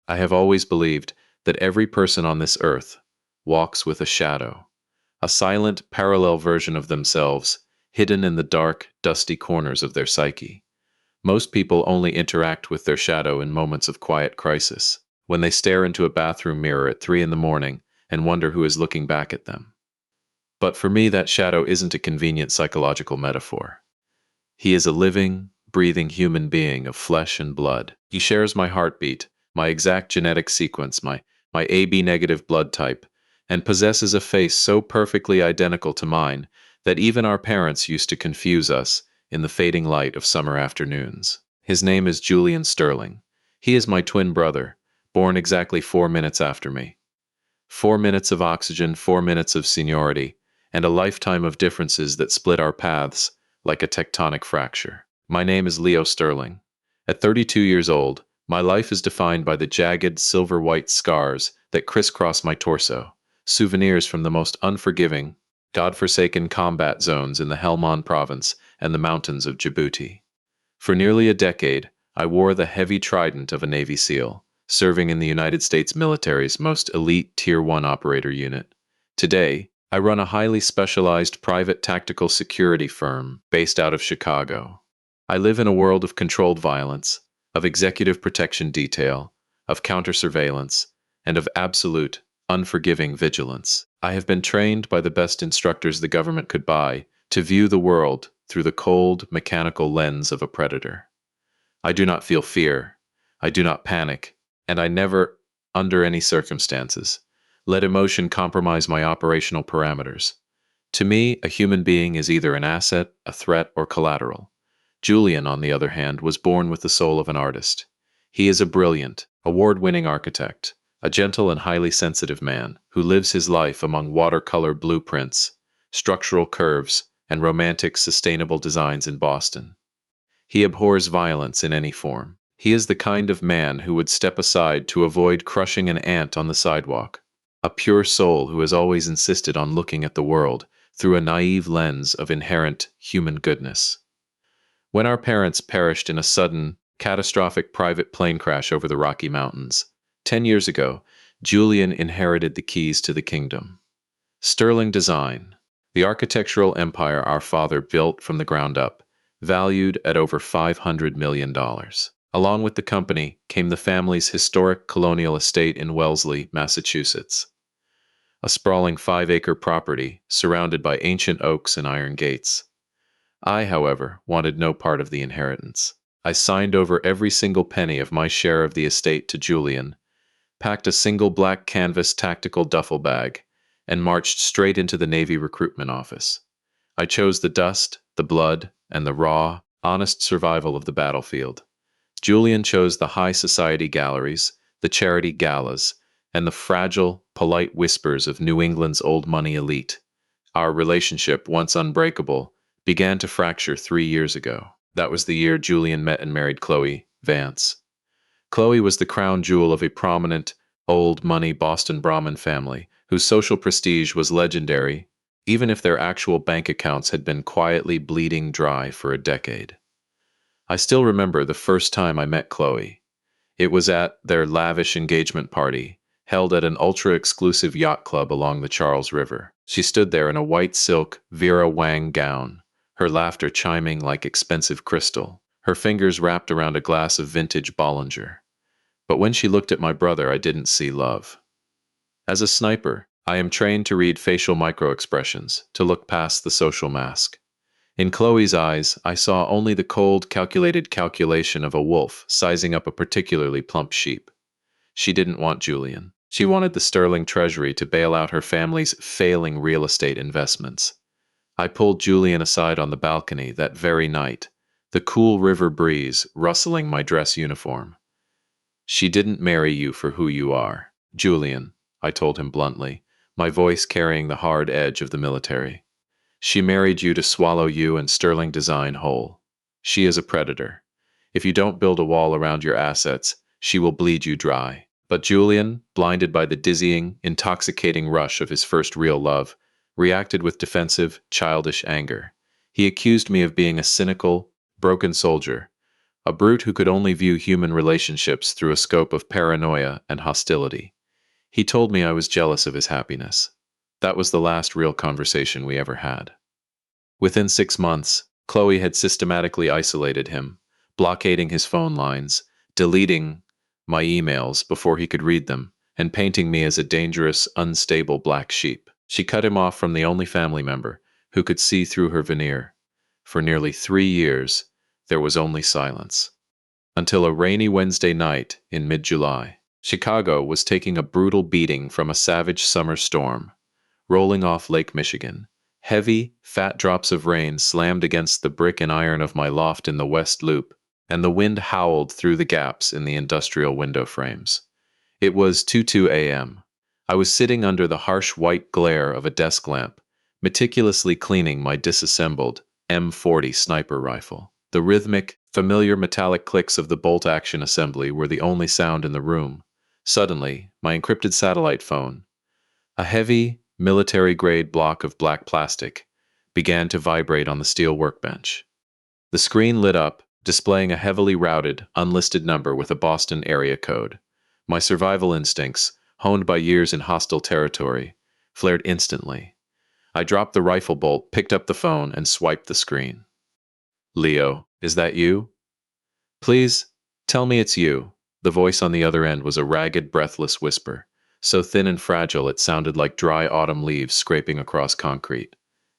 I have always believed that every person on this earth walks with a shadow, a silent, parallel version of themselves, hidden in the dark, dusty corners of their psyche. Most people only interact with their shadow in moments of quiet crisis, when they stare into a bathroom mirror at 3 in the morning and wonder who is looking back at them. But for me, that shadow isn't a convenient psychological metaphor. He is a living, breathing human being of flesh and blood. He shares my heartbeat, my exact genetic sequence, my AB negative blood type, and possesses a face so perfectly identical to mine that even our parents used to confuse us in the fading light of summer afternoons. His name is Julian Sterling. He is my twin brother, born exactly 4 minutes after me. 4 minutes of oxygen, 4 minutes of seniority, and a lifetime of differences that split our paths like a tectonic fracture. My name is Leo Sterling. At 32 years old, my life is defined by the jagged, silver-white scars that crisscross my torso, souvenirs from the most unforgiving, God-forsaken combat zones in the Helmand province and the mountains of Djibouti. For nearly a decade, I wore the heavy trident of a Navy SEAL, serving in the United States military's most elite Tier 1 operator unit. Today, I run a highly specialized private tactical security firm based out of Chicago. I live in a world of controlled violence, of executive protection detail, of counter-surveillance, and of absolute, unforgiving vigilance. I have been trained by the best instructors the government could buy to view the world through the cold, mechanical lens of a predator. I do not feel fear, I do not panic, and I never, under any circumstances, let emotion compromise my operational parameters. To me, a human being is either an asset, a threat, or collateral. Julian, on the other hand, was born with the soul of an artist. He is a brilliant, award-winning architect, a gentle and highly sensitive man who lives his life among watercolor blueprints, structural curves, and romantic, sustainable designs in Boston. He abhors violence in any form. He is the kind of man who would step aside to avoid crushing an ant on the sidewalk, a pure soul who has always insisted on looking at the world through a naive lens of inherent human goodness. When our parents perished in a sudden, catastrophic private plane crash over the Rocky Mountains, 10 years ago, Julian inherited the keys to the kingdom. Sterling Design, the architectural empire our father built from the ground up, valued at over $500 million. Along with the company came the family's historic colonial estate in Wellesley, Massachusetts, a sprawling 5-acre property surrounded by ancient oaks and iron gates. I, however, wanted no part of the inheritance. I signed over every single penny of my share of the estate to Julian, packed a single black canvas tactical duffel bag, and marched straight into the Navy recruitment office. I chose the dust, the blood, and the raw, honest survival of the battlefield. Julian chose the high society galleries, the charity galas, and the fragile, polite whispers of New England's old money elite. Our relationship, once unbreakable, began to fracture 3 years ago. That was the year Julian met and married Chloe Vance. Chloe was the crown jewel of a prominent, old-money Boston Brahmin family whose social prestige was legendary, even if their actual bank accounts had been quietly bleeding dry for a decade. I still remember the first time I met Chloe. It was at their lavish engagement party, held at an ultra-exclusive yacht club along the Charles River. She stood there in a white silk Vera Wang gown, her laughter chiming like expensive crystal, her fingers wrapped around a glass of vintage Bollinger. But when she looked at my brother, I didn't see love. As a sniper, I am trained to read facial microexpressions, to look past the social mask. In Chloe's eyes, I saw only the cold, calculated calculation of a wolf sizing up a particularly plump sheep. She didn't want Julian. She wanted the sterling treasury to bail out her family's failing real estate investments. I pulled Julian aside on the balcony that very night, the cool river breeze rustling my dress uniform. "She didn't marry you for who you are, Julian," I told him bluntly, my voice carrying the hard edge of the military. "She married you to swallow you and Sterling Design whole. She is a predator. If you don't build a wall around your assets, she will bleed you dry." But Julian, blinded by the dizzying, intoxicating rush of his first real love, reacted with defensive, childish anger. He accused me of being a cynical, broken soldier, a brute who could only view human relationships through a scope of paranoia and hostility. He told me I was jealous of his happiness. That was the last real conversation we ever had. Within 6 months, Chloe had systematically isolated him, blockading his phone lines, deleting my emails before he could read them, and painting me as a dangerous, unstable black sheep. She cut him off from the only family member who could see through her veneer. For nearly 3 years, there was only silence. Until a rainy Wednesday night in mid-July, Chicago was taking a brutal beating from a savage summer storm, rolling off Lake Michigan. Heavy, fat drops of rain slammed against the brick and iron of my loft in the West Loop, and the wind howled through the gaps in the industrial window frames. It was 2:02 a.m. I was sitting under the harsh white glare of a desk lamp, meticulously cleaning my disassembled M40 sniper rifle. The rhythmic, familiar metallic clicks of the bolt-action assembly were the only sound in the room. Suddenly, my encrypted satellite phone, a heavy, military-grade block of black plastic, began to vibrate on the steel workbench. The screen lit up, displaying a heavily routed, unlisted number with a Boston area code. My survival instincts, honed by years in hostile territory, flared instantly. I dropped the rifle bolt, picked up the phone, and swiped the screen. "Leo, is that you? Please, tell me it's you." The voice on the other end was a ragged, breathless whisper, so thin and fragile it sounded like dry autumn leaves scraping across concrete.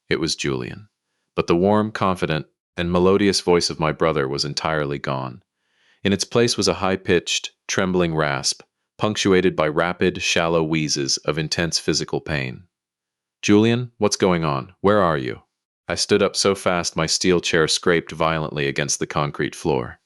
It was Julian. But the warm, confident, and melodious voice of my brother was entirely gone. In its place was a high-pitched, trembling rasp, punctuated by rapid, shallow wheezes of intense physical pain. "Julian, what's going on? Where are you?" I stood up so fast my steel chair scraped violently against the concrete floor.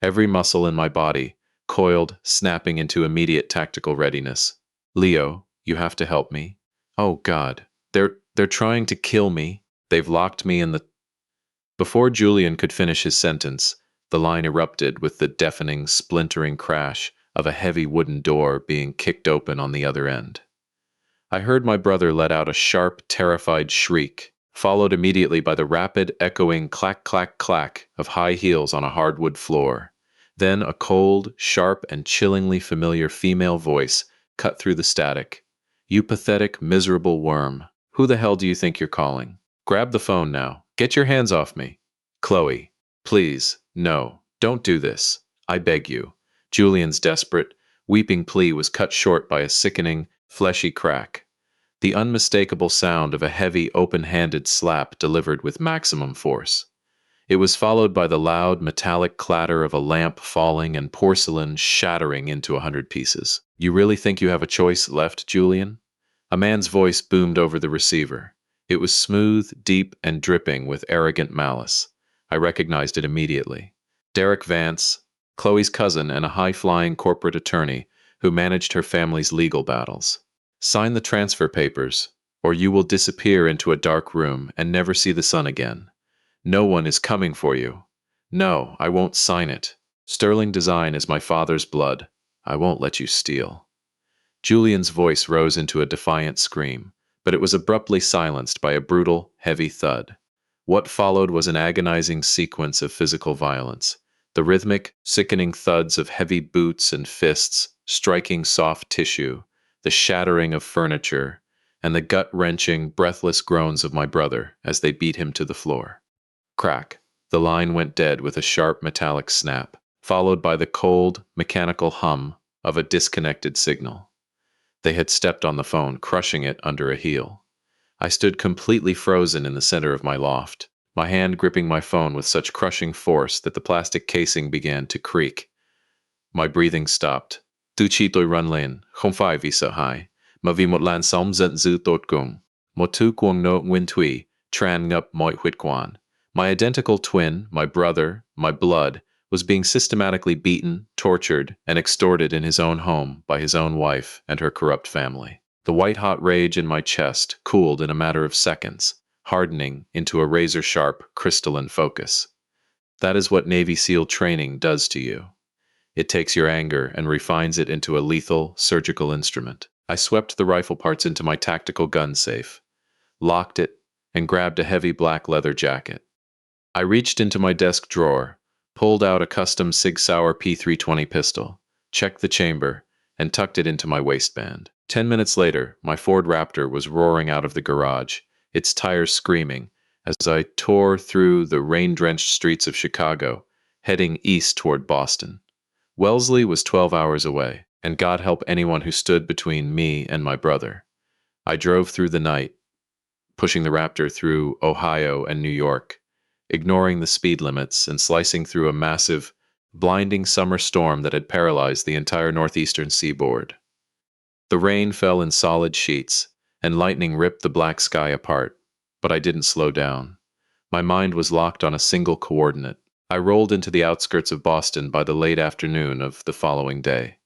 Every muscle in my body coiled, snapping into immediate tactical readiness. "Leo, you have to help me. Oh, God. They're trying to kill me. They've locked me in the—" Before Julian could finish his sentence, the line erupted with the deafening, splintering crash of a heavy wooden door being kicked open on the other end. I heard my brother let out a sharp, terrified shriek, followed immediately by the rapid, echoing clack, clack, clack of high heels on a hardwood floor. Then a cold, sharp, and chillingly familiar female voice cut through the static. "You pathetic, miserable worm. Who the hell do you think you're calling? Grab the phone now. Get your hands off me." "Chloe, please, no, don't do this. I beg you." Julian's desperate, weeping plea was cut short by a sickening, fleshy crack. The unmistakable sound of a heavy, open-handed slap delivered with maximum force. It was followed by the loud, metallic clatter of a lamp falling and porcelain shattering into 100 pieces. "You really think you have a choice left, Julian?" A man's voice boomed over the receiver. It was smooth, deep, and dripping with arrogant malice. I recognized it immediately. Derek Vance, Chloe's cousin and a high-flying corporate attorney who managed her family's legal battles. "Sign the transfer papers, or you will disappear into a dark room and never see the sun again. No one is coming for you." "No, I won't sign it. Sterling Design is my father's blood. I won't let you steal." Julian's voice rose into a defiant scream, but it was abruptly silenced by a brutal, heavy thud. What followed was an agonizing sequence of physical violence. The rhythmic, sickening thuds of heavy boots and fists striking soft tissue, the shattering of furniture, and the gut-wrenching, breathless groans of my brother as they beat him to the floor. Crack. The line went dead with a sharp metallic snap, followed by the cold, mechanical hum of a disconnected signal. They had stepped on the phone, crushing it under a heel. I stood completely frozen in the center of my loft, my hand gripping my phone with such crushing force that the plastic casing began to creak. My breathing stopped. "Tu chitoy runlin, không phải vì sợ hãi, mà vì một làn sóng giận dữ tột cùng. Một thứ cuồng nộ nguyên thủy, tràn ngập mọi huyết quản." My identical twin, my brother, my blood, was being systematically beaten, tortured, and extorted in his own home by his own wife and her corrupt family. The white-hot rage in my chest cooled in a matter of seconds, hardening into a razor-sharp, crystalline focus. That is what Navy SEAL training does to you. It takes your anger and refines it into a lethal, surgical instrument. I swept the rifle parts into my tactical gun safe, locked it, and grabbed a heavy black leather jacket. I reached into my desk drawer, pulled out a custom Sig Sauer P320 pistol, checked the chamber, and tucked it into my waistband. 10 minutes later, my Ford Raptor was roaring out of the garage, its tires screaming, as I tore through the rain-drenched streets of Chicago, heading east toward Boston. Wellesley was 12 hours away, and God help anyone who stood between me and my brother. I drove through the night, pushing the Raptor through Ohio and New York, ignoring the speed limits and slicing through a massive, blinding summer storm that had paralyzed the entire northeastern seaboard. The rain fell in solid sheets, and lightning ripped the black sky apart, but I didn't slow down. My mind was locked on a single coordinate. I rolled into the outskirts of Boston by the late afternoon of the following day.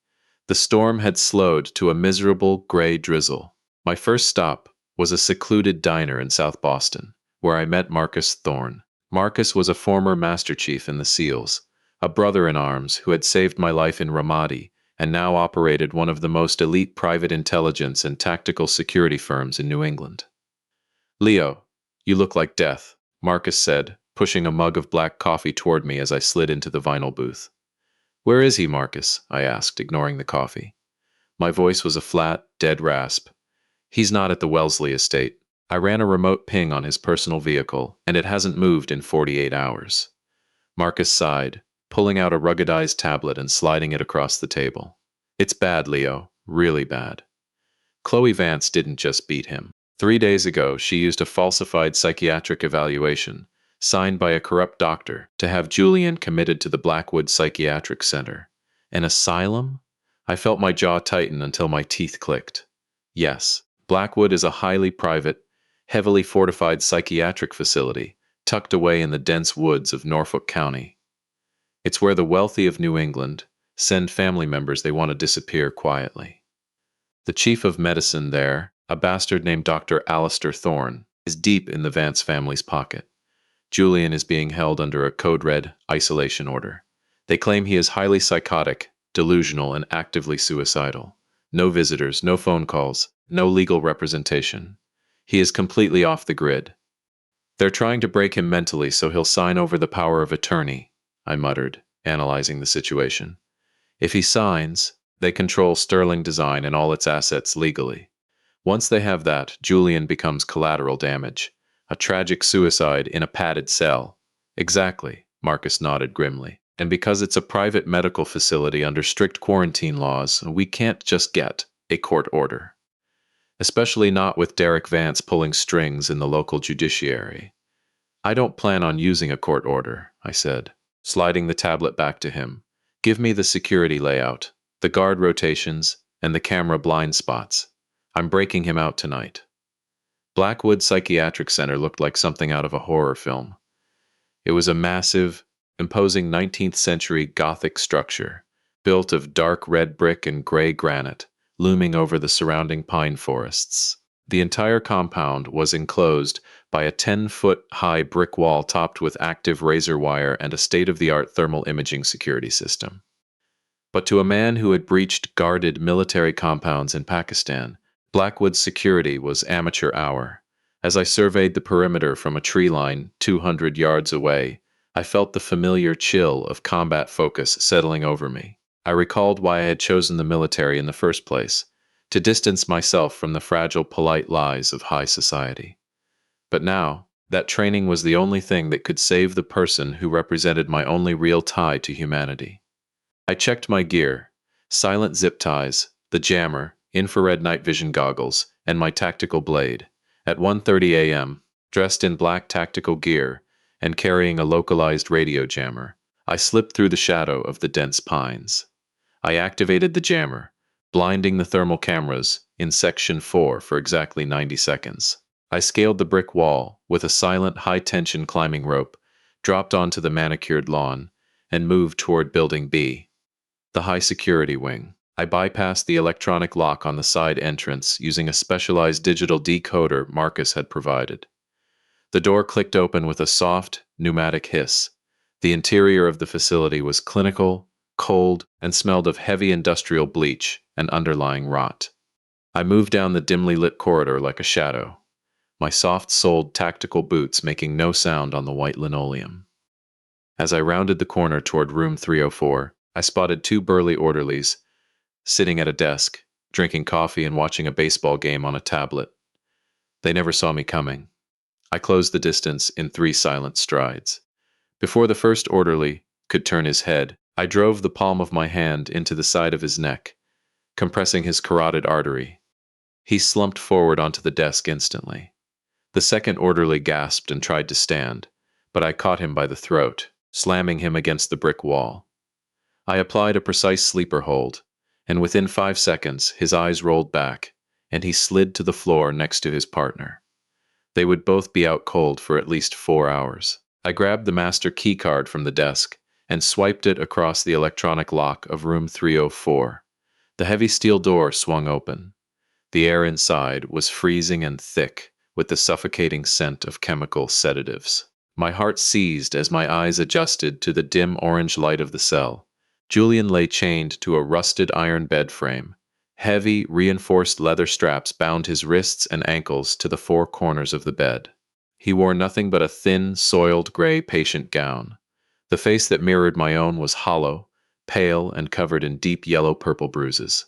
The storm had slowed to a miserable gray drizzle. My first stop was a secluded diner in South Boston, where I met Marcus Thorne. Marcus was a former Master Chief in the SEALs, a brother-in-arms who had saved my life in Ramadi and now operated one of the most elite private intelligence and tactical security firms in New England. "Leo, you look like death," Marcus said, pushing a mug of black coffee toward me as I slid into the vinyl booth. "Where is he, Marcus?" I asked, ignoring the coffee. My voice was a flat, dead rasp. "He's not at the Wellesley estate. I ran a remote ping on his personal vehicle, and it hasn't moved in 48 hours. Marcus sighed, pulling out a ruggedized tablet and sliding it across the table. "It's bad, Leo. Really bad. Chloe Vance didn't just beat him. 3 days ago, she used a falsified psychiatric evaluation, signed by a corrupt doctor, to have Julian committed to the Blackwood Psychiatric Center. An asylum? I felt my jaw tighten until my teeth clicked. Yes, Blackwood is a highly private, heavily fortified psychiatric facility, tucked away in the dense woods of Norfolk County. It's where the wealthy of New England send family members they want to disappear quietly. The chief of medicine there, a bastard named Dr. Alistair Thorne, is deep in the Vance family's pocket. Julian is being held under a code-red isolation order. They claim he is highly psychotic, delusional, and actively suicidal. No visitors, no phone calls, no legal representation. He is completely off the grid. They're trying to break him mentally so he'll sign over the power of attorney, I muttered, analyzing the situation. If he signs, they control Sterling Design and all its assets legally. Once they have that, Julian becomes collateral damage. A tragic suicide in a padded cell. Exactly, Marcus nodded grimly. And because it's a private medical facility under strict quarantine laws, we can't just get a court order. Especially not with Derek Vance pulling strings in the local judiciary. "I don't plan on using a court order," I said, sliding the tablet back to him. "Give me the security layout, the guard rotations, and the camera blind spots. I'm breaking him out tonight." Blackwood Psychiatric Center looked like something out of a horror film. It was a massive, imposing 19th century Gothic structure, built of dark red brick and gray granite, looming over the surrounding pine forests. The entire compound was enclosed by a 10-foot-high brick wall topped with active razor wire and a state-of-the-art thermal imaging security system. But to a man who had breached guarded military compounds in Pakistan, Blackwood's security was amateur hour. As I surveyed the perimeter from a tree line 200 yards away, I felt the familiar chill of combat focus settling over me. I recalled why I had chosen the military in the first place, to distance myself from the fragile, polite lies of high society. But now, that training was the only thing that could save the person who represented my only real tie to humanity. I checked my gear, silent zip ties, the jammer, infrared night vision goggles, and my tactical blade. At 1:30 a.m., dressed in black tactical gear and carrying a localized radio jammer, I slipped through the shadow of the dense pines. I activated the jammer, blinding the thermal cameras in Section 4 for exactly 90 seconds. I scaled the brick wall with a silent, high-tension climbing rope, dropped onto the manicured lawn, and moved toward Building B, the high-security wing. I bypassed the electronic lock on the side entrance using a specialized digital decoder Marcus had provided. The door clicked open with a soft, pneumatic hiss. The interior of the facility was clinical, cold, and smelled of heavy industrial bleach and underlying rot. I moved down the dimly lit corridor like a shadow, my soft-soled tactical boots making no sound on the white linoleum. As I rounded the corner toward room 304, I spotted two burly orderlies sitting at a desk, drinking coffee and watching a baseball game on a tablet. They never saw me coming. I closed the distance in 3 silent strides. Before the first orderly could turn his head, I drove the palm of my hand into the side of his neck, compressing his carotid artery. He slumped forward onto the desk instantly. The second orderly gasped and tried to stand, but I caught him by the throat, slamming him against the brick wall. I applied a precise sleeper hold, and within 5 seconds his eyes rolled back, and he slid to the floor next to his partner. They would both be out cold for at least 4 hours. I grabbed the master key card from the desk and swiped it across the electronic lock of room 304. The heavy steel door swung open. The air inside was freezing and thick, with the suffocating scent of chemical sedatives. My heart seized as my eyes adjusted to the dim orange light of the cell. Julian lay chained to a rusted iron bed frame. Heavy, reinforced leather straps bound his wrists and ankles to the 4 corners of the bed. He wore nothing but a thin, soiled gray patient gown. The face that mirrored my own was hollow, pale, and covered in deep yellow-purple bruises.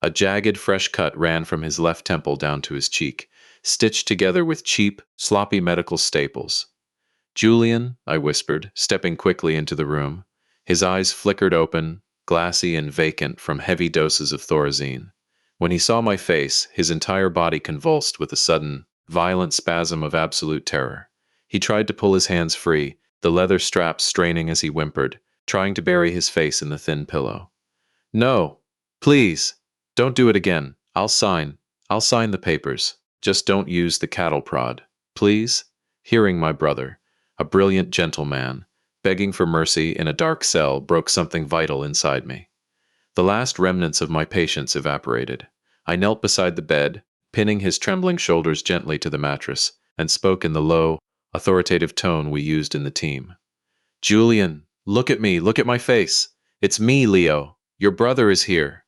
A jagged, fresh cut ran from his left temple down to his cheek, stitched together with cheap, sloppy medical staples. "Julian," I whispered, stepping quickly into the room. His eyes flickered open, glassy and vacant from heavy doses of Thorazine. When he saw my face, his entire body convulsed with a sudden, violent spasm of absolute terror. He tried to pull his hands free, the leather straps straining as he whimpered, trying to bury his face in the thin pillow. "No, please, don't do it again. I'll sign the papers. Just don't use the cattle prod, please." Hearing my brother, a brilliant gentleman, begging for mercy in a dark cell broke something vital inside me. The last remnants of my patience evaporated. I knelt beside the bed, pinning his trembling shoulders gently to the mattress, and spoke in the low, authoritative tone we used in the team. "Julian, look at me, look at my face. It's me, Leo. Your brother is here."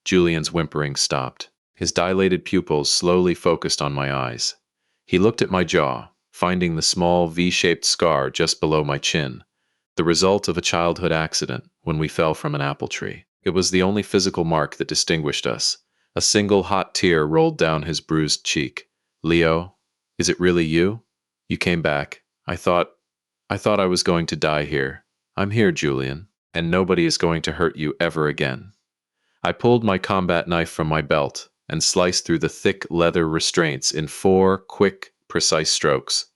Julian's whimpering stopped. His dilated pupils slowly focused on my eyes. He looked at my jaw, finding the small V-shaped scar just below my chin, the result of a childhood accident when we fell from an apple tree. It was the only physical mark that distinguished us. A single hot tear rolled down his bruised cheek. "Leo, is it really you? You came back. I thought I was going to die here. I'm here, Julian, and nobody is going to hurt you ever again." I pulled my combat knife from my belt and sliced through the thick leather restraints in 4 quick, precise strokes.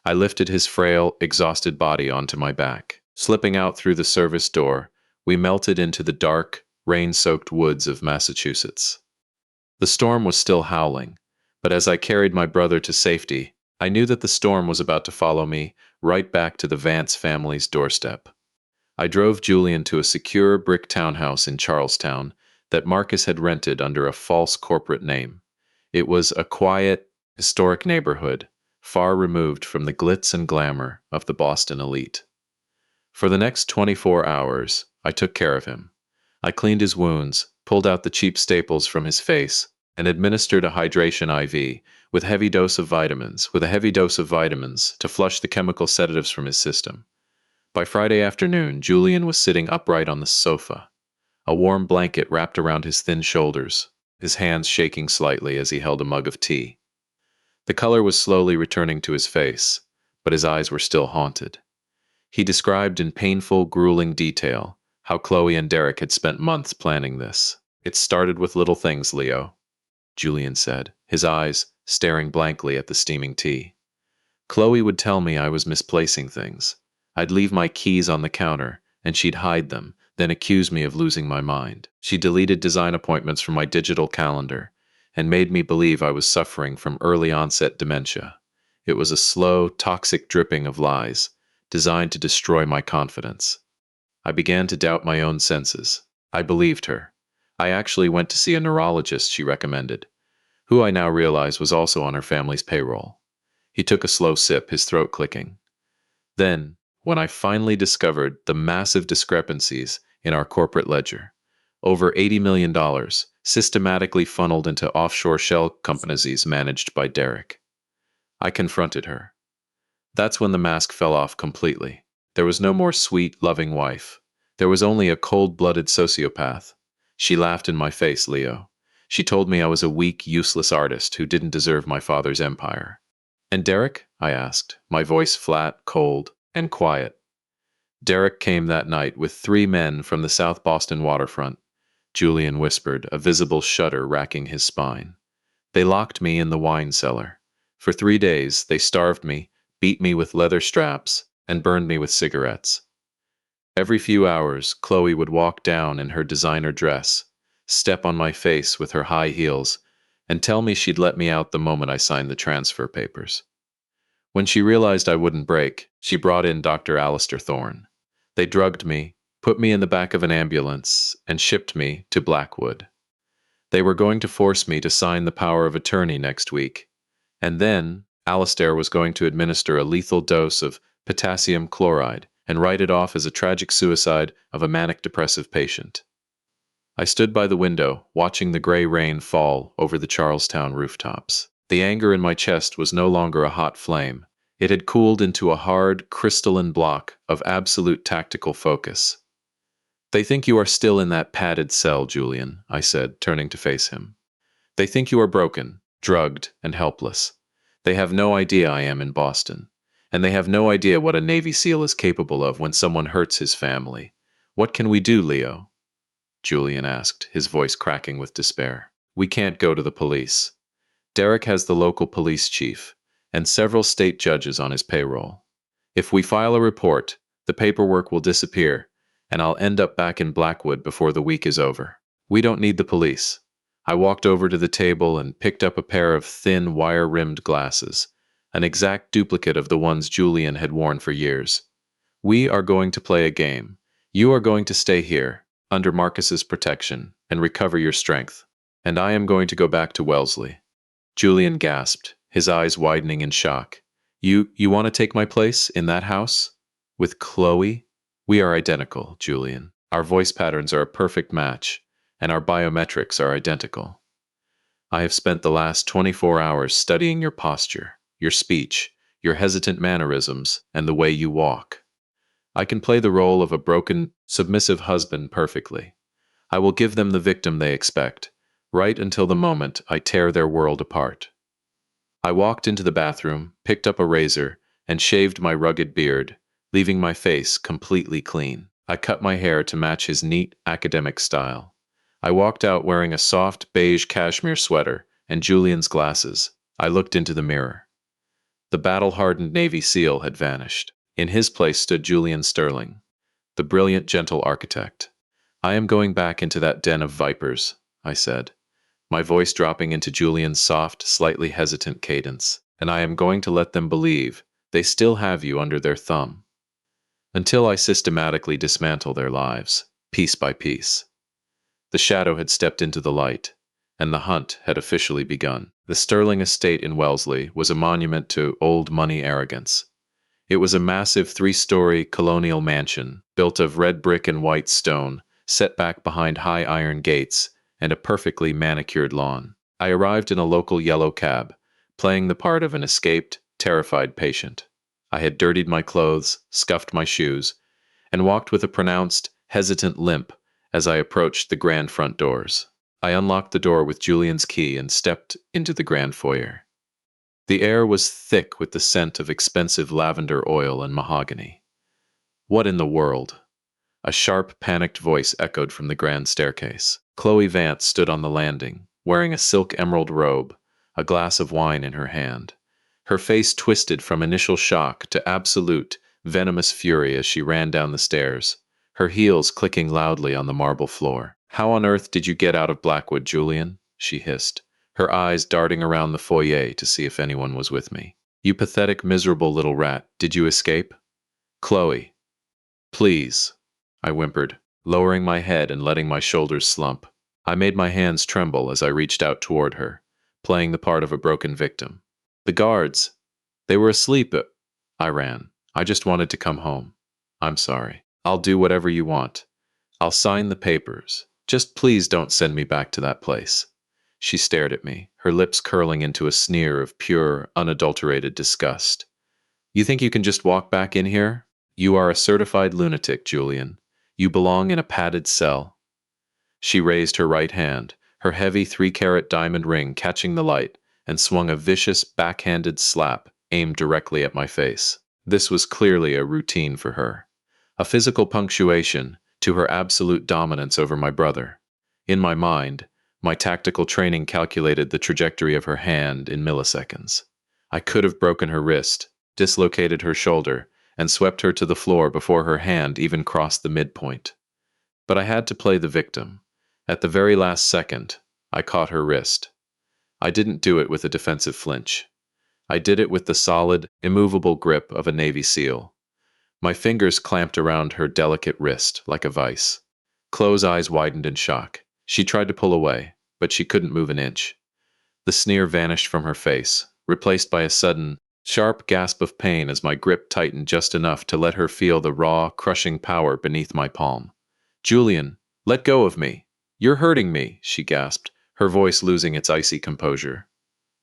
I lifted his frail, exhausted body onto my back. Slipping out through the service door, we melted into the dark, rain-soaked woods of Massachusetts. The storm was still howling, but as I carried my brother to safety, I knew that the storm was about to follow me right back to the Vance family's doorstep. I drove Julian to a secure brick townhouse in Charlestown that Marcus had rented under a false corporate name. It was a quiet, historic neighborhood, far removed from the glitz and glamour of the Boston elite. For the next 24 hours, I took care of him. I cleaned his wounds, pulled out the cheap staples from his face, and administered a hydration IV with a heavy dose of vitamins to flush the chemical sedatives from his system. By Friday afternoon, Julian was sitting upright on the sofa, a warm blanket wrapped around his thin shoulders, his hands shaking slightly as he held a mug of tea. The color was slowly returning to his face, but his eyes were still haunted. He described in painful, grueling detail how Chloe and Derek had spent months planning this. "It started with little things, Leo," Julian said, his eyes staring blankly at the steaming tea. "Chloe would tell me I was misplacing things. I'd leave my keys on the counter, and she'd hide them, then accuse me of losing my mind. She deleted design appointments from my digital calendar and made me believe I was suffering from early-onset dementia. It was a slow, toxic dripping of lies, designed to destroy my confidence. I began to doubt my own senses. I believed her. I actually went to see a neurologist she recommended, who I now realize was also on her family's payroll." He took a slow sip, his throat clicking. "Then, when I finally discovered the massive discrepancies in our corporate ledger, over $80 million systematically funneled into offshore shell companies managed by Derek, I confronted her. That's when the mask fell off completely. There was no more sweet, loving wife. There was only a cold-blooded sociopath. She laughed in my face, Leo. She told me I was a weak, useless artist who didn't deserve my father's empire. And Derek? I asked, my voice flat, cold, and quiet. Derek came that night with 3 men from the South Boston waterfront. Julian whispered, a visible shudder racking his spine. They locked me in the wine cellar. For 3 days, they starved me, beat me with leather straps, and burned me with cigarettes. Every few hours, Chloe would walk down in her designer dress, step on my face with her high heels, and tell me she'd let me out the moment I signed the transfer papers. When she realized I wouldn't break, she brought in Dr. Alistair Thorne. They drugged me, put me in the back of an ambulance, and shipped me to Blackwood. They were going to force me to sign the power of attorney next week, and then Alistair was going to administer a lethal dose of potassium chloride and write it off as a tragic suicide of a manic-depressive patient. I stood by the window, watching the gray rain fall over the Charlestown rooftops. The anger in my chest was no longer a hot flame. It had cooled into a hard, crystalline block of absolute tactical focus. They think you are still in that padded cell, Julian, I said, turning to face him. They think you are broken, drugged, and helpless. They have no idea I am in Boston. And they have no idea what a Navy SEAL is capable of when someone hurts his family. What can we do, Leo? Julian asked, his voice cracking with despair. We can't go to the police. Derek has the local police chief and several state judges on his payroll. If we file a report, the paperwork will disappear, and I'll end up back in Blackwood before the week is over. We don't need the police. I walked over to the table and picked up a pair of thin, wire-rimmed glasses, an exact duplicate of the ones Julian had worn for years. We are going to play a game. You are going to stay here, under Marcus's protection, and recover your strength. And I am going to go back to Wellesley. Julian gasped, his eyes widening in shock. You want to take my place in that house? With Chloe? We are identical, Julian. Our voice patterns are a perfect match, and our biometrics are identical. I have spent the last 24 hours studying your posture, your speech, your hesitant mannerisms, and the way you walk. I can play the role of a broken, submissive husband perfectly. I will give them the victim they expect, right until the moment I tear their world apart. I walked into the bathroom, picked up a razor, and shaved my rugged beard, leaving my face completely clean. I cut my hair to match his neat, academic style. I walked out wearing a soft, beige cashmere sweater and Julian's glasses. I looked into the mirror. The battle-hardened Navy SEAL had vanished. In his place stood Julian Sterling, the brilliant, gentle architect. I am going back into that den of vipers, I said, my voice dropping into Julian's soft, slightly hesitant cadence, and I am going to let them believe they still have you under their thumb. Until I systematically dismantle their lives, piece by piece. The shadow had stepped into the light, and the hunt had officially begun. The Sterling estate in Wellesley was a monument to old money arrogance. It was a massive 3-story colonial mansion, built of red brick and white stone, set back behind high iron gates, and a perfectly manicured lawn. I arrived in a local yellow cab, playing the part of an escaped, terrified patient. I had dirtied my clothes, scuffed my shoes, and walked with a pronounced, hesitant limp as I approached the grand front doors. I unlocked the door with Julian's key and stepped into the grand foyer. The air was thick with the scent of expensive lavender oil and mahogany. What in the world? A sharp, panicked voice echoed from the grand staircase. Chloe Vance stood on the landing, wearing a silk emerald robe, a glass of wine in her hand. Her face twisted from initial shock to absolute, venomous fury as she ran down the stairs, her heels clicking loudly on the marble floor. How on earth did you get out of Blackwood, Julian? She hissed, her eyes darting around the foyer to see if anyone was with me. You pathetic, miserable little rat, did you escape? Chloe. Please, I whimpered, lowering my head and letting my shoulders slump. I made my hands tremble as I reached out toward her, playing the part of a broken victim. The guards, they were asleep. I ran. I just wanted to come home. I'm sorry. I'll do whatever you want. I'll sign the papers. Just please don't send me back to that place. She stared at me, her lips curling into a sneer of pure, unadulterated disgust. You think you can just walk back in here? You are a certified lunatic, Julian. You belong in a padded cell. She raised her right hand, her heavy 3-carat diamond ring catching the light, and swung a vicious, backhanded slap aimed directly at my face. This was clearly a routine for her. A physical punctuation to her absolute dominance over my brother. In my mind, my tactical training calculated the trajectory of her hand in milliseconds. I could have broken her wrist, dislocated her shoulder, and swept her to the floor before her hand even crossed the midpoint. But I had to play the victim. At the very last second, I caught her wrist. I didn't do it with a defensive flinch. I did it with the solid, immovable grip of a Navy SEAL. My fingers clamped around her delicate wrist like a vice. Chloe's eyes widened in shock. She tried to pull away, but she couldn't move an inch. The sneer vanished from her face, replaced by a sudden, sharp gasp of pain as my grip tightened just enough to let her feel the raw, crushing power beneath my palm. "Julian, let go of me. You're hurting me," she gasped, her voice losing its icy composure.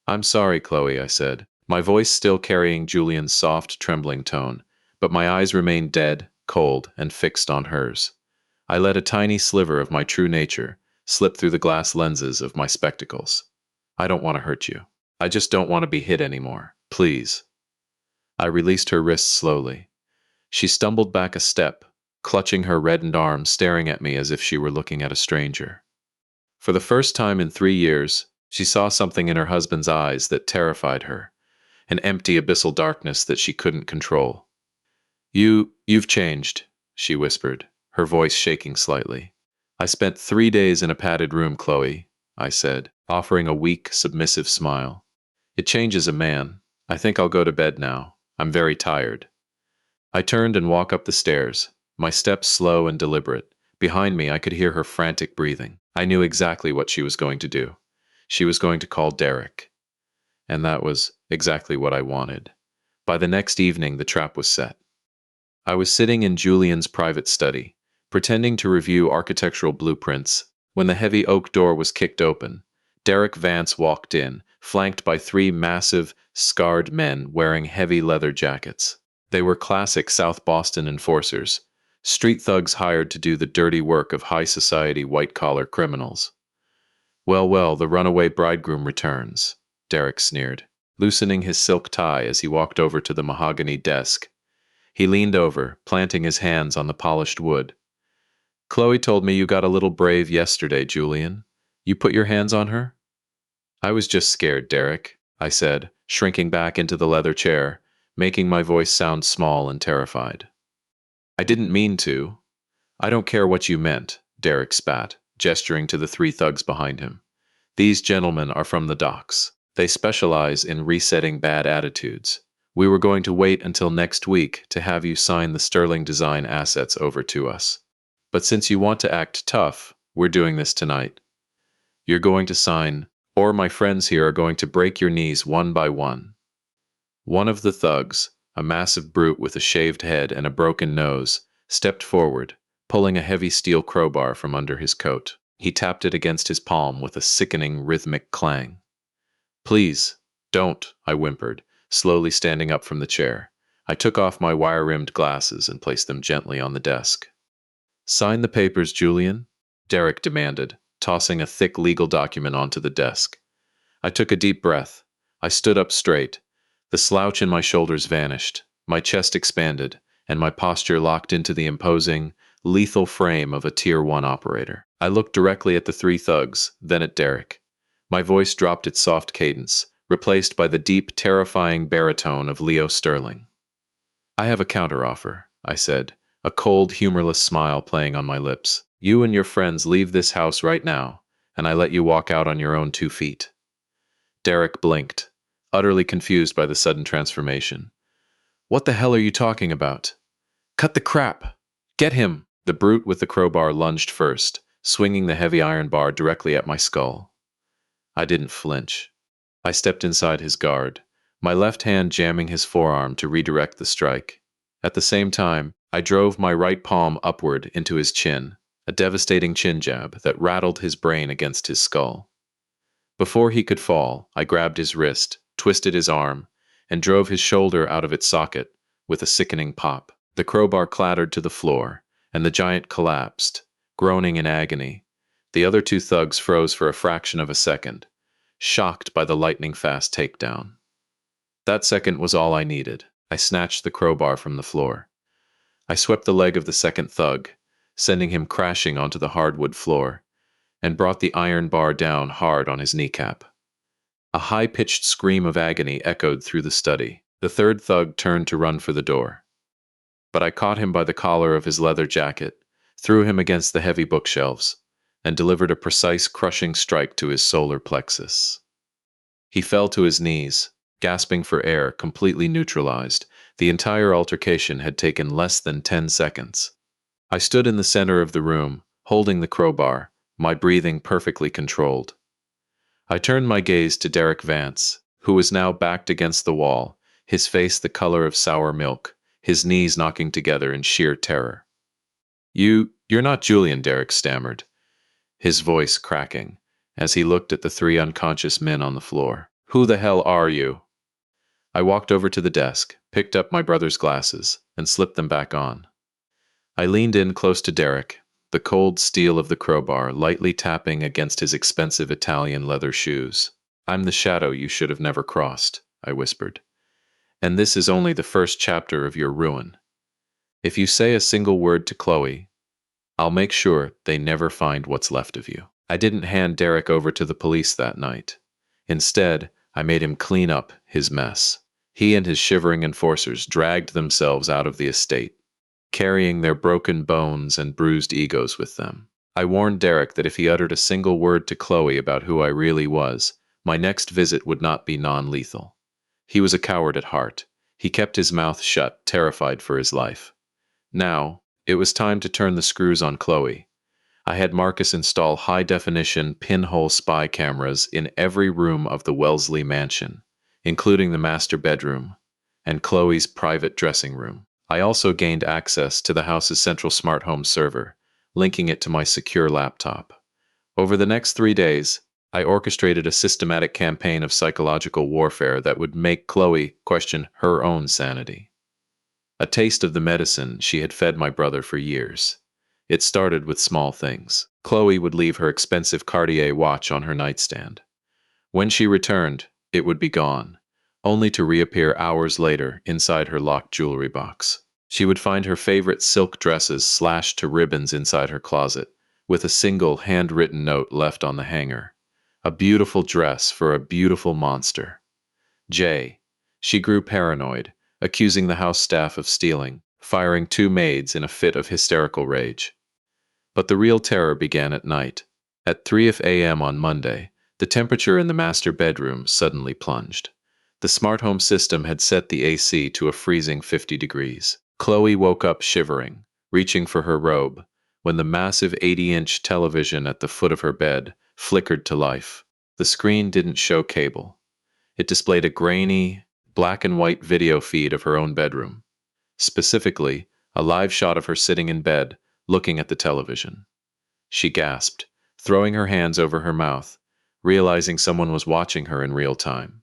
"I'm sorry, Chloe," I said, my voice still carrying Julian's soft, trembling tone, but my eyes remained dead, cold, and fixed on hers. I let a tiny sliver of my true nature slip through the glass lenses of my spectacles. "I don't want to hurt you. I just don't want to be hit anymore. Please." I released her wrist slowly. She stumbled back a step, clutching her reddened arm, staring at me as if she were looking at a stranger. For the first time in 3 years, she saw something in her husband's eyes that terrified her, an empty abyssal darkness that she couldn't control. You've changed," she whispered, her voice shaking slightly. "I spent 3 days in a padded room, Chloe," I said, offering a weak, submissive smile. "It changes a man. I think I'll go to bed now. I'm very tired." I turned and walked up the stairs, my steps slow and deliberate. Behind me, I could hear her frantic breathing. I knew exactly what she was going to do. She was going to call Derek. And that was exactly what I wanted. By the next evening, the trap was set. I was sitting in Julian's private study, pretending to review architectural blueprints, when the heavy oak door was kicked open. Derek Vance walked in, flanked by 3 massive, scarred men wearing heavy leather jackets. They were classic South Boston enforcers, street thugs hired to do the dirty work of high society white-collar criminals. Well, the runaway bridegroom returns," Derek sneered, loosening his silk tie as he walked over to the mahogany desk. He leaned over, planting his hands on the polished wood. "Chloe told me you got a little brave yesterday, Julian. You put your hands on her?" "I was just scared, Derek," I said, shrinking back into the leather chair, making my voice sound small and terrified. "I didn't mean to." "I don't care what you meant," Derek spat, gesturing to the 3 thugs behind him. "These gentlemen are from the docks. They specialize in resetting bad attitudes. We were going to wait until next week to have you sign the Sterling Design assets over to us. But since you want to act tough, we're doing this tonight. You're going to sign, or my friends here are going to break your knees one by one." One of the thugs, a massive brute with a shaved head and a broken nose, stepped forward, pulling a heavy steel crowbar from under his coat. He tapped it against his palm with a sickening rhythmic clang. "Please, don't," I whimpered, slowly standing up from the chair. I took off my wire-rimmed glasses and placed them gently on the desk. "Sign the papers, Julian," Derek demanded, tossing a thick legal document onto the desk. I took a deep breath. I stood up straight. The slouch in my shoulders vanished, my chest expanded, and my posture locked into the imposing, lethal frame of a Tier 1 operator. I looked directly at the 3 thugs, then at Derek. My voice dropped its soft cadence, replaced by the deep, terrifying baritone of Leo Sterling. "I have a counteroffer," I said, a cold, humorless smile playing on my lips. "You and your friends leave this house right now, and I let you walk out on your own 2 feet. Derek blinked, utterly confused by the sudden transformation. "What the hell are you talking about?" "Cut the crap! Get him!" The brute with the crowbar lunged first, swinging the heavy iron bar directly at my skull. I didn't flinch. I stepped inside his guard, my left hand jamming his forearm to redirect the strike. At the same time, I drove my right palm upward into his chin, a devastating chin jab that rattled his brain against his skull. Before he could fall, I grabbed his wrist, twisted his arm, and drove his shoulder out of its socket with a sickening pop. The crowbar clattered to the floor, and the giant collapsed, groaning in agony. The other two thugs froze for a fraction of a second, shocked by the lightning-fast takedown. That second was all I needed. I snatched the crowbar from the floor. I swept the leg of the second thug, sending him crashing onto the hardwood floor, and brought the iron bar down hard on his kneecap. A high-pitched scream of agony echoed through the study. The third thug turned to run for the door. But I caught him by the collar of his leather jacket, threw him against the heavy bookshelves, and delivered a precise crushing strike to his solar plexus. He fell to his knees, gasping for air, completely neutralized. The entire altercation had taken less than 10 seconds. I stood in the center of the room, holding the crowbar, my breathing perfectly controlled. I turned my gaze to Derek Vance, who was now backed against the wall, his face the color of sour milk, his knees knocking together in sheer terror. You're not Julian," Derek stammered, his voice cracking, as he looked at the three unconscious men on the floor. "Who the hell are you?" I walked over to the desk, picked up my brother's glasses, and slipped them back on. I leaned in close to Derek, the cold steel of the crowbar lightly tapping against his expensive Italian leather shoes. "I'm the shadow you should have never crossed," I whispered. "And this is only the first chapter of your ruin. If you say a single word to Chloe, I'll make sure they never find what's left of you." I didn't hand Derek over to the police that night. Instead, I made him clean up his mess. He and his shivering enforcers dragged themselves out of the estate, carrying their broken bones and bruised egos with them. I warned Derek that if he uttered a single word to Chloe about who I really was, my next visit would not be non-lethal. He was a coward at heart. He kept his mouth shut, terrified for his life. Now, it was time to turn the screws on Chloe. I had Marcus install high-definition pinhole spy cameras in every room of the Wellesley mansion, including the master bedroom and Chloe's private dressing room. I also gained access to the house's central smart home server, linking it to my secure laptop. Over the next 3 days, I orchestrated a systematic campaign of psychological warfare that would make Chloe question her own sanity. A taste of the medicine she had fed my brother for years. It started with small things. Chloe would leave her expensive Cartier watch on her nightstand. When she returned, it would be gone, only to reappear hours later inside her locked jewelry box. She would find her favorite silk dresses slashed to ribbons inside her closet, with a single handwritten note left on the hanger. A beautiful dress for a beautiful monster. She grew paranoid, accusing the house staff of stealing, firing 2 maids in a fit of hysterical rage. But the real terror began at night. At 3 a.m. on Monday, the temperature in the master bedroom suddenly plunged. The smart home system had set the AC to a freezing 50 degrees. Chloe woke up shivering, reaching for her robe, when the massive 80-inch television at the foot of her bed flickered to life. The screen didn't show cable. It displayed a grainy, black and white video feed of her own bedroom. Specifically, a live shot of her sitting in bed, looking at the television. She gasped, throwing her hands over her mouth, realizing someone was watching her in real time.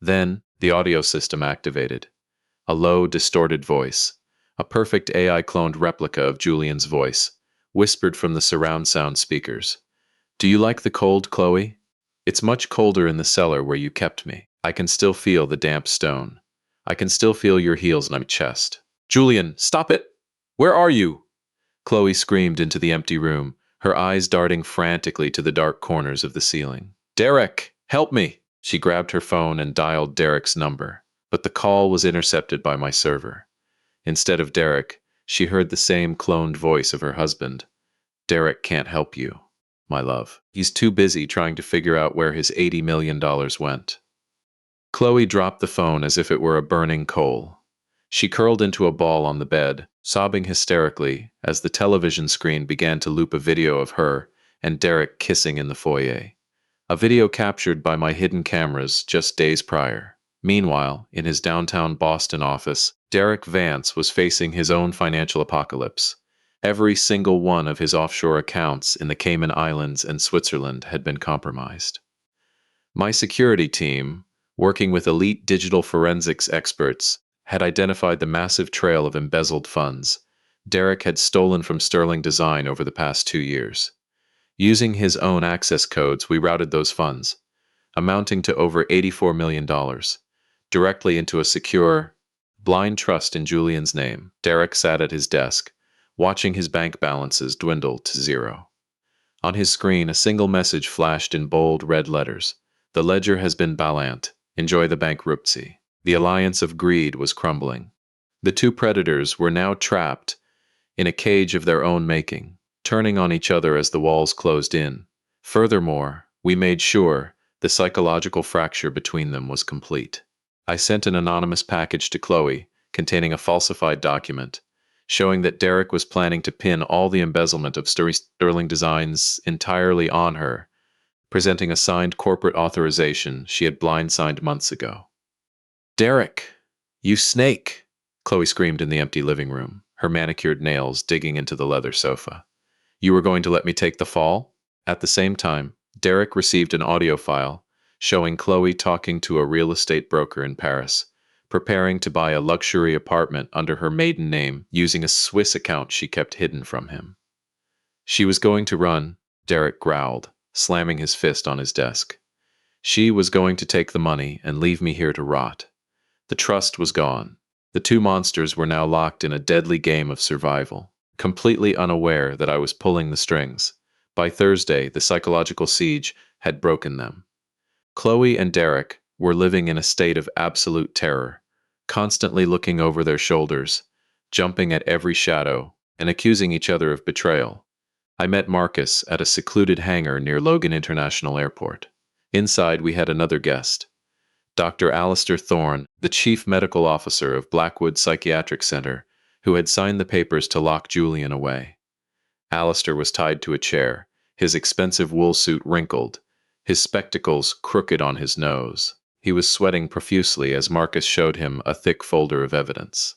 Then, the audio system activated. A low, distorted voice, a perfect AI-cloned replica of Julian's voice, whispered from the surround sound speakers. "Do you like the cold, Chloe? It's much colder in the cellar where you kept me. I can still feel the damp stone. I can still feel your heels on my chest." "Julian, stop it! Where are you?" Chloe screamed into the empty room, her eyes darting frantically to the dark corners of the ceiling. "Derek, help me!" She grabbed her phone and dialed Derek's number, but the call was intercepted by my server. Instead of Derek, she heard the same cloned voice of her husband. "Derek can't help you, my love. He's too busy trying to figure out where his $80 million went." Chloe dropped the phone as if it were a burning coal. She curled into a ball on the bed, sobbing hysterically as the television screen began to loop a video of her and Derek kissing in the foyer. A video captured by my hidden cameras just days prior. Meanwhile, in his downtown Boston office, Derek Vance was facing his own financial apocalypse. Every single one of his offshore accounts in the Cayman Islands and Switzerland had been compromised. My security team, working with elite digital forensics experts, had identified the massive trail of embezzled funds Derek had stolen from Sterling Design over the past 2 years. Using his own access codes, we routed those funds, amounting to over $84 million, directly into a secure, blind trust in Julian's name. Derek sat at his desk, watching his bank balances dwindle to zero. On his screen, a single message flashed in bold red letters. The ledger has been balanced. Enjoy the bankruptcy. The alliance of greed was crumbling. The two predators were now trapped in a cage of their own making, turning on each other as the walls closed in. Furthermore, we made sure the psychological fracture between them was complete. I sent an anonymous package to Chloe containing a falsified document, showing that Derek was planning to pin all the embezzlement of Sterling Designs entirely on her, presenting a signed corporate authorization she had blind-signed months ago. "Derek, you snake!" Chloe screamed in the empty living room, her manicured nails digging into the leather sofa. "You were going to let me take the fall?" At the same time, Derek received an audio file showing Chloe talking to a real estate broker in Paris, preparing to buy a luxury apartment under her maiden name using a Swiss account she kept hidden from him. She was going to run, Derek growled, slamming his fist on his desk. She was going to take the money and leave me here to rot. The trust was gone. The two monsters were now locked in a deadly game of survival, completely unaware that I was pulling the strings. By Thursday, the psychological siege had broken them. Chloe and Derek were living in a state of absolute terror, constantly looking over their shoulders, jumping at every shadow, and accusing each other of betrayal. I met Marcus at a secluded hangar near Logan International Airport. Inside, we had another guest, Dr. Alistair Thorne, the chief medical officer of Blackwood Psychiatric Center, who had signed the papers to lock Julian away. Alistair was tied to a chair, his expensive wool suit wrinkled, his spectacles crooked on his nose. He was sweating profusely as Marcus showed him a thick folder of evidence.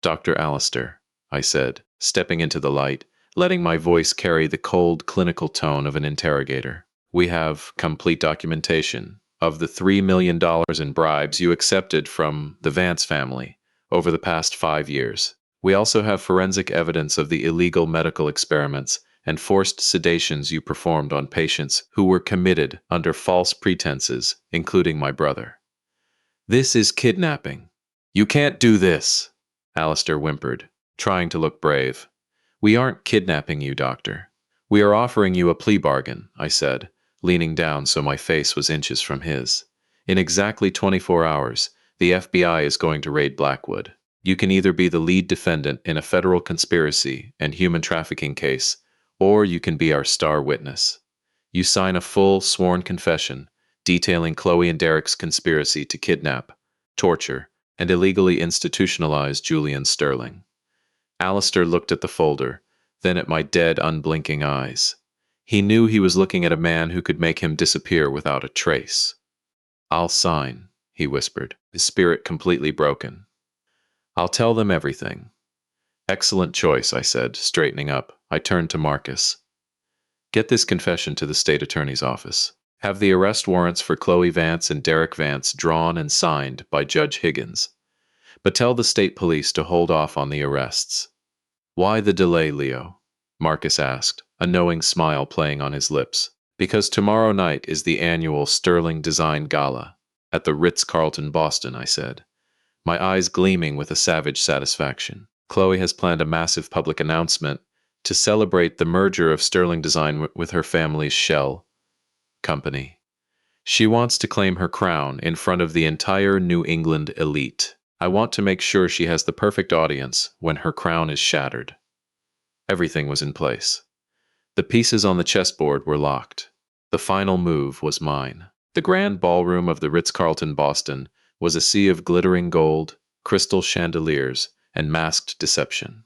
"Dr. Alistair," I said, stepping into the light, letting my voice carry the cold, clinical tone of an interrogator. "We have complete documentation of the $3 million in bribes you accepted from the Vance family over the past 5 years. We also have forensic evidence of the illegal medical experiments and forced sedations you performed on patients who were committed under false pretenses, including my brother." "This is kidnapping." "You can't do this," Alistair whimpered, trying to look brave. "We aren't kidnapping you, Doctor. We are offering you a plea bargain," I said, leaning down so my face was inches from his. "In exactly 24 hours, the FBI is going to raid Blackwood. You can either be the lead defendant in a federal conspiracy and human trafficking case, or you can be our star witness. You sign a full, sworn confession detailing Chloe and Derek's conspiracy to kidnap, torture, and illegally institutionalize Julian Sterling." Alistair looked at the folder, then at my dead, unblinking eyes. He knew he was looking at a man who could make him disappear without a trace. "I'll sign," he whispered, his spirit completely broken. "I'll tell them everything." "Excellent choice," I said, straightening up. I turned to Marcus. "Get this confession to the state attorney's office. Have the arrest warrants for Chloe Vance and Derek Vance drawn and signed by Judge Higgins. But tell the state police to hold off on the arrests." "Why the delay, Leo?" Marcus asked, a knowing smile playing on his lips. "Because tomorrow night is the annual Sterling Design Gala at the Ritz-Carlton, Boston," I said, my eyes gleaming with a savage satisfaction. "Chloe has planned a massive public announcement to celebrate the merger of Sterling Design with her family's shell company. She wants to claim her crown in front of the entire New England elite. I want to make sure she has the perfect audience when her crown is shattered." Everything was in place. The pieces on the chessboard were locked. The final move was mine. The grand ballroom of the Ritz-Carlton Boston was a sea of glittering gold, crystal chandeliers, and masked deception.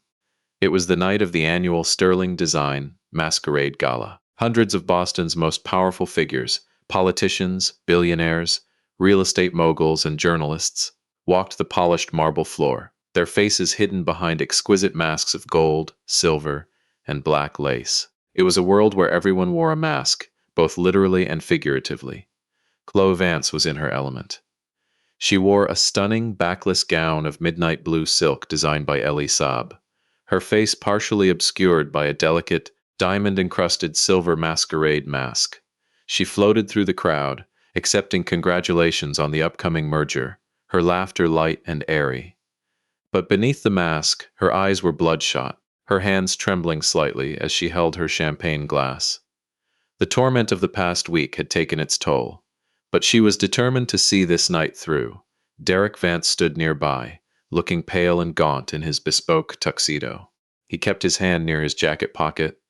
It was the night of the annual Sterling Design Masquerade Gala. Hundreds of Boston's most powerful figures, politicians, billionaires, real estate moguls, and journalists, walked the polished marble floor, their faces hidden behind exquisite masks of gold, silver, and black lace. It was a world where everyone wore a mask, both literally and figuratively. Chloe Vance was in her element. She wore a stunning, backless gown of midnight blue silk designed by Elie Saab, her face partially obscured by a delicate, diamond-encrusted silver masquerade mask. She floated through the crowd, accepting congratulations on the upcoming merger, her laughter light and airy. But beneath the mask, her eyes were bloodshot, her hands trembling slightly as she held her champagne glass. The torment of the past week had taken its toll, but she was determined to see this night through. Derek Vance stood nearby, looking pale and gaunt in his bespoke tuxedo. He kept his hand near his jacket pocket,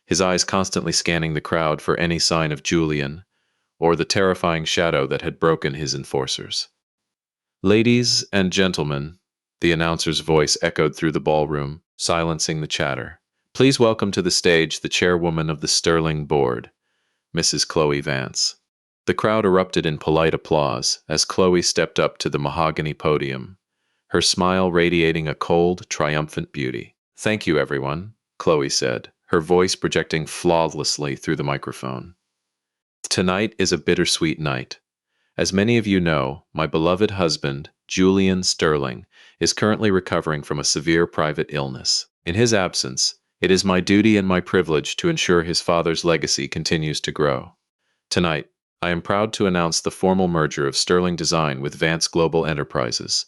his eyes constantly scanning the crowd for any sign of Julian, or the terrifying shadow that had broken his enforcers. "Ladies and gentlemen," the announcer's voice echoed through the ballroom, silencing the chatter. "Please welcome to the stage the chairwoman of the Sterling Board, Mrs. Chloe Vance." The crowd erupted in polite applause as Chloe stepped up to the mahogany podium, her smile radiating a cold, triumphant beauty. "Thank you, everyone," Chloe said, her voice projecting flawlessly through the microphone. "Tonight is a bittersweet night. As many of you know, my beloved husband, Julian Sterling, is currently recovering from a severe private illness. In his absence, it is my duty and my privilege to ensure his father's legacy continues to grow. Tonight, I am proud to announce the formal merger of Sterling Design with Vance Global Enterprises,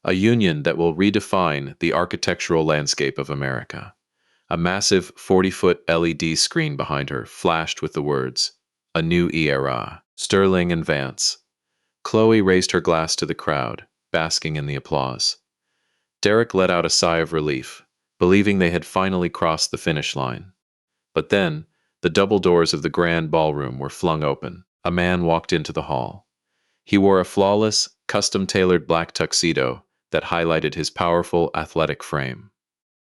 a union that will redefine the architectural landscape of America. A massive 40-foot LED screen behind her flashed with the words, "A new era, Sterling and Vance." Chloe raised her glass to the crowd, basking in the applause. Derek let out a sigh of relief, believing they had finally crossed the finish line. But then, the double doors of the grand ballroom were flung open. A man walked into the hall. He wore a flawless, custom-tailored black tuxedo that highlighted his powerful, athletic frame.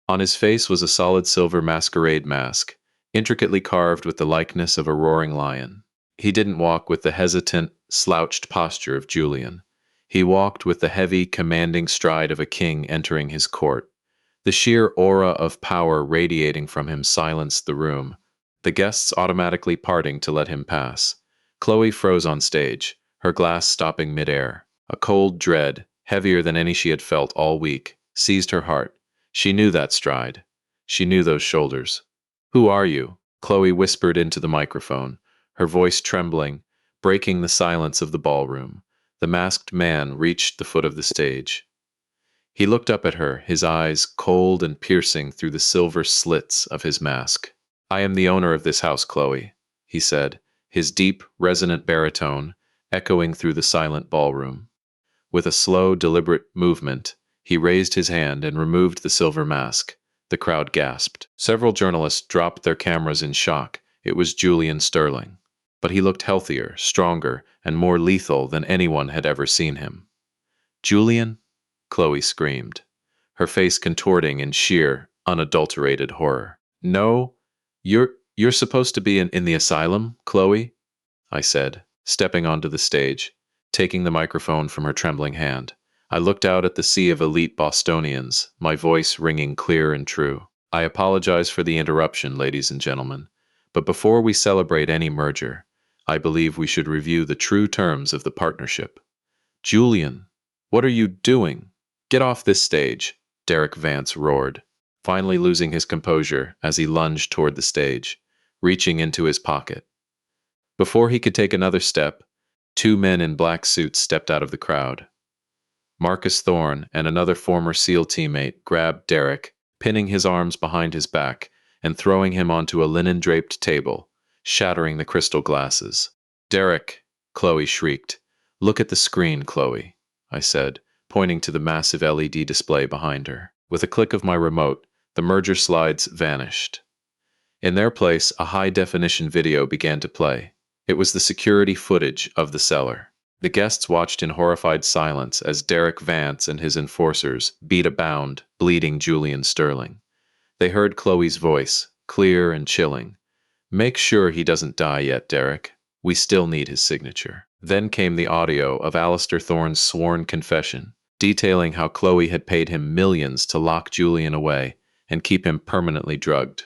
On his face was a solid silver masquerade mask, intricately carved with the likeness of a roaring lion. He didn't walk with the hesitant, slouched posture of Julian. He walked with the heavy, commanding stride of a king entering his court. The sheer aura of power radiating from him silenced the room, the guests automatically parting to let him pass. Chloe froze on stage, her glass stopping midair. A cold dread, heavier than any she had felt all week, seized her heart. She knew that stride. She knew those shoulders. "Who are you?" Chloe whispered into the microphone, her voice trembling, breaking the silence of the ballroom. The masked man reached the foot of the stage. He looked up at her, his eyes cold and piercing through the silver slits of his mask. "I am the owner of this house, Chloe," he said, his deep, resonant baritone echoing through the silent ballroom. With a slow, deliberate movement, he raised his hand and removed the silver mask. The crowd gasped. Several journalists dropped their cameras in shock. It was Julian Sterling. But he looked healthier, stronger, and more lethal than anyone had ever seen him. "Julian?" Chloe screamed, her face contorting in sheer, unadulterated horror. "No, you're supposed to be in the asylum, Chloe," I said, stepping onto the stage, taking the microphone from her trembling hand. I looked out at the sea of elite Bostonians, my voice ringing clear and true. "I apologize for the interruption, ladies and gentlemen, but before we celebrate any merger, I believe we should review the true terms of the partnership." "Julian, what are you doing? Get off this stage," Derek Vance roared, finally losing his composure as he lunged toward the stage, reaching into his pocket. Before he could take another step, two men in black suits stepped out of the crowd. Marcus Thorne and another former SEAL teammate grabbed Derek, pinning his arms behind his back and throwing him onto a linen-draped table, shattering the crystal glasses. "Derek," Chloe shrieked. "Look at the screen, Chloe," I said, pointing to the massive LED display behind her. With a click of my remote, the merger slides vanished. In their place, a high-definition video began to play. It was the security footage of the cellar. The guests watched in horrified silence as Derek Vance and his enforcers beat a bound, bleeding Julian Sterling. They heard Chloe's voice, clear and chilling. "Make sure he doesn't die yet, Derek. We still need his signature." Then came the audio of Alistair Thorne's sworn confession, detailing how Chloe had paid him millions to lock Julian away and keep him permanently drugged.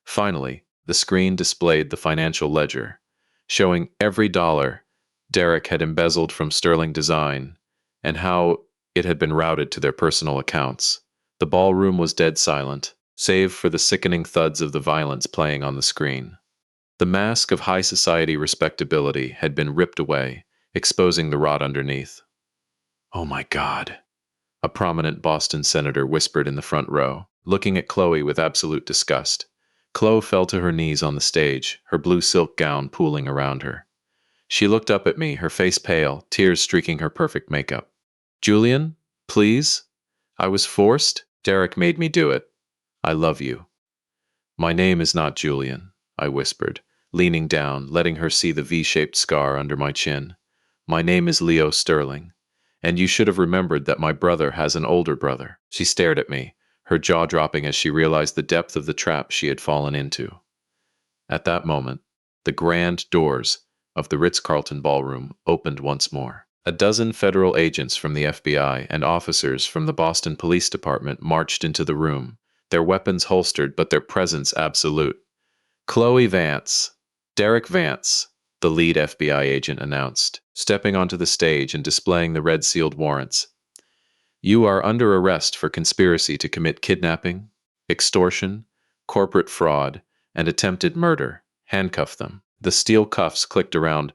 Finally, the screen displayed the financial ledger, showing every dollar Derek had embezzled from Sterling Design and how it had been routed to their personal accounts. The ballroom was dead silent, save for the sickening thuds of the violence playing on the screen. The mask of high society respectability had been ripped away, exposing the rot underneath. "Oh my God," a prominent Boston senator whispered in the front row, looking at Chloe with absolute disgust. Chloe fell to her knees on the stage, her blue silk gown pooling around her. She looked up at me, her face pale, tears streaking her perfect makeup. "Julian, please? I was forced. Derek made me do it. I love you." "My name is not Julian," I whispered, leaning down, letting her see the V-shaped scar under my chin. "My name is Leo Sterling, and you should have remembered that my brother has an older brother." She stared at me, her jaw dropping as she realized the depth of the trap she had fallen into. At that moment, the grand doors of the Ritz-Carlton ballroom opened once more. A dozen federal agents from the FBI and officers from the Boston Police Department marched into the room, their weapons holstered but their presence absolute. "Chloe Vance, Derek Vance," the lead FBI agent announced, stepping onto the stage and displaying the red-sealed warrants. "You are under arrest for conspiracy to commit kidnapping, extortion, corporate fraud, and attempted murder. Handcuff them." The steel cuffs clicked around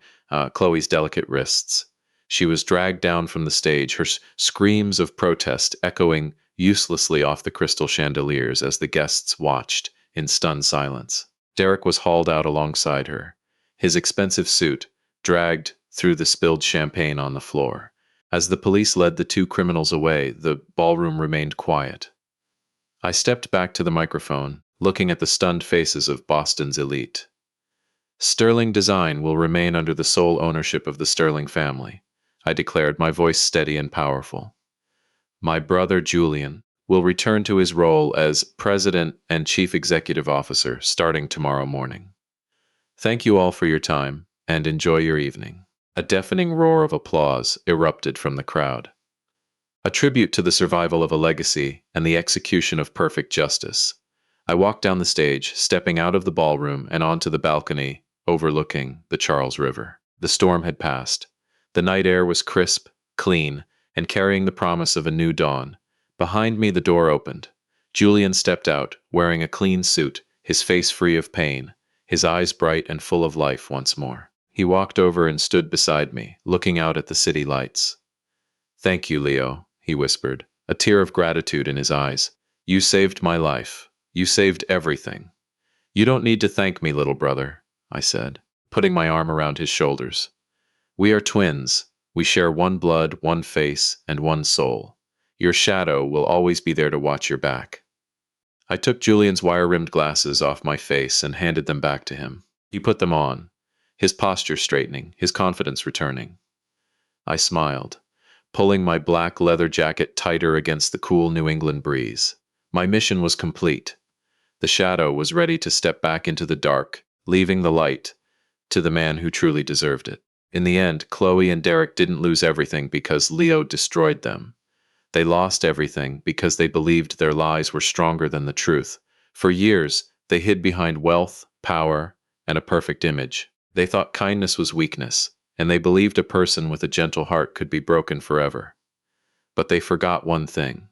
Chloe's delicate wrists. She was dragged down from the stage, her screams of protest echoing uselessly off the crystal chandeliers as the guests watched in stunned silence. Derek was hauled out alongside her, his expensive suit dragged through the spilled champagne on the floor. As the police led the two criminals away, the ballroom remained quiet. I stepped back to the microphone, looking at the stunned faces of Boston's elite. "Sterling Design will remain under the sole ownership of the Sterling family," I declared, my voice steady and powerful. "My brother Julian will return to his role as President and Chief Executive Officer starting tomorrow morning. Thank you all for your time, and enjoy your evening." A deafening roar of applause erupted from the crowd. A tribute to the survival of a legacy and the execution of perfect justice. I walked down the stage, stepping out of the ballroom and onto the balcony overlooking the Charles River. The storm had passed. The night air was crisp, clean, and carrying the promise of a new dawn. Behind me, the door opened. Julian stepped out, wearing a clean suit, his face free of pain, his eyes bright and full of life once more. He walked over and stood beside me, looking out at the city lights. "Thank you, Leo," he whispered, a tear of gratitude in his eyes. "You saved my life. You saved everything." "You don't need to thank me, little brother," I said, putting my arm around his shoulders. "We are twins. We share one blood, one face, and one soul. Your shadow will always be there to watch your back." I took Julian's wire-rimmed glasses off my face and handed them back to him. He put them on, his posture straightening, his confidence returning. I smiled, pulling my black leather jacket tighter against the cool New England breeze. My mission was complete. The shadow was ready to step back into the dark, leaving the light to the man who truly deserved it. In the end, Chloe and Derek didn't lose everything because Leo destroyed them. They lost everything because they believed their lies were stronger than the truth. For years, they hid behind wealth, power, and a perfect image. They thought kindness was weakness, and they believed a person with a gentle heart could be broken forever. But they forgot one thing.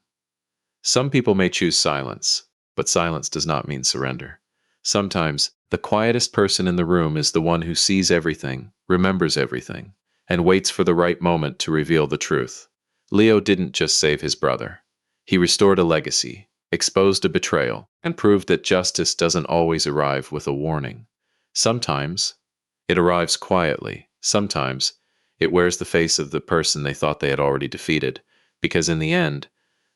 Some people may choose silence, but silence does not mean surrender. Sometimes, the quietest person in the room is the one who sees everything, remembers everything, and waits for the right moment to reveal the truth. Leo didn't just save his brother. He restored a legacy, exposed a betrayal, and proved that justice doesn't always arrive with a warning. Sometimes, it arrives quietly. Sometimes, it wears the face of the person they thought they had already defeated, because in the end,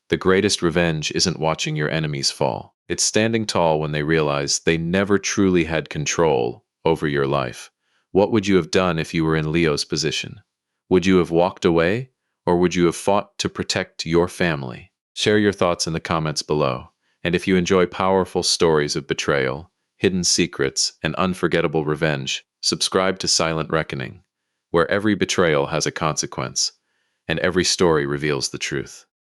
the greatest revenge isn't watching your enemies fall. It's standing tall when they realize they never truly had control over your life. What would you have done if you were in Leo's position? Would you have walked away, or would you have fought to protect your family? Share your thoughts in the comments below. And if you enjoy powerful stories of betrayal, hidden secrets, and unforgettable revenge, subscribe to Silent Reckoning, where every betrayal has a consequence, and every story reveals the truth.